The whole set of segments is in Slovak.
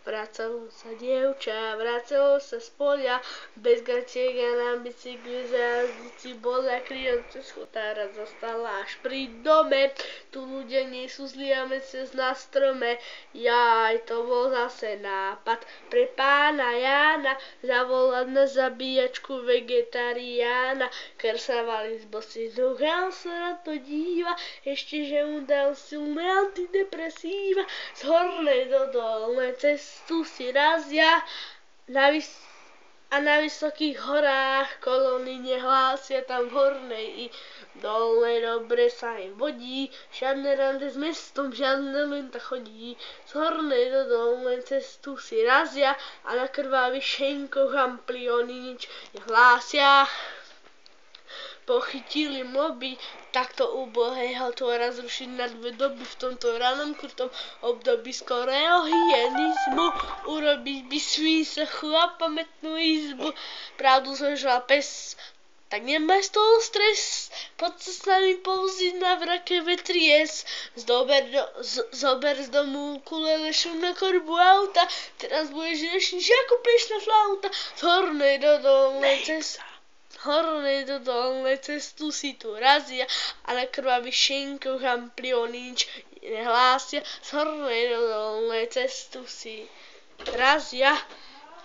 Vracalo sa dievča, vracalo sa z polia, bez gatiek a na bicykli jazdici bola, kriom cez chotára zostala až pri dome. Tu ľudia nie sú zlí a mesiac na strome, jaj, to bol zase nápad pre pána Jána, zavolať na zabíjačku vegetariána. Kersávali z bosých nôh, a sa na to díva, ešte že mu dal silné antidepresíva. Z hornej do dolnej cestu si razia a na vysokých horách kolóny nehlásia, tam v hornej i dolnej dobre sa im vodí, žiadne rande s mestom, žiadne len tak chodí. Z hornej do dolnej cestu si razia a na krvavých šenkoch amplióny nič nehlásia. Pochytili moby takto ubohého tvora zrušiť na 2 doby v tomto ranom krutom období skorého hyenizmu. Urobiť by svýsechu a pamätnú izbu. Pravdu zožral pes, tak nemaj z toho stres, poď sa s nami pouziť na vrake vetries. Zober z domu ukulele, šum na korbu auta, teraz budeš riešiť ako pešná flauta. Z hornej do dolnej cestu si tu razia a na krvavých šenkoch amplióny nič nehlásia. Z hornej do dolnej cestu si razia,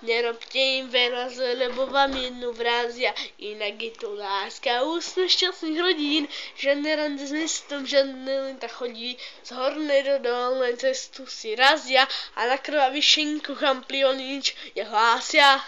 nerobte im veľa zle, lebo vám jednu vrazia. Inak je tu láska, úsmech šťastných rodín, žiadne rande s mestom, žiadne len tak chodí. Z hornej do dolnej cestu si razia a na krvavých šenkoch amplióny nič nehlásia.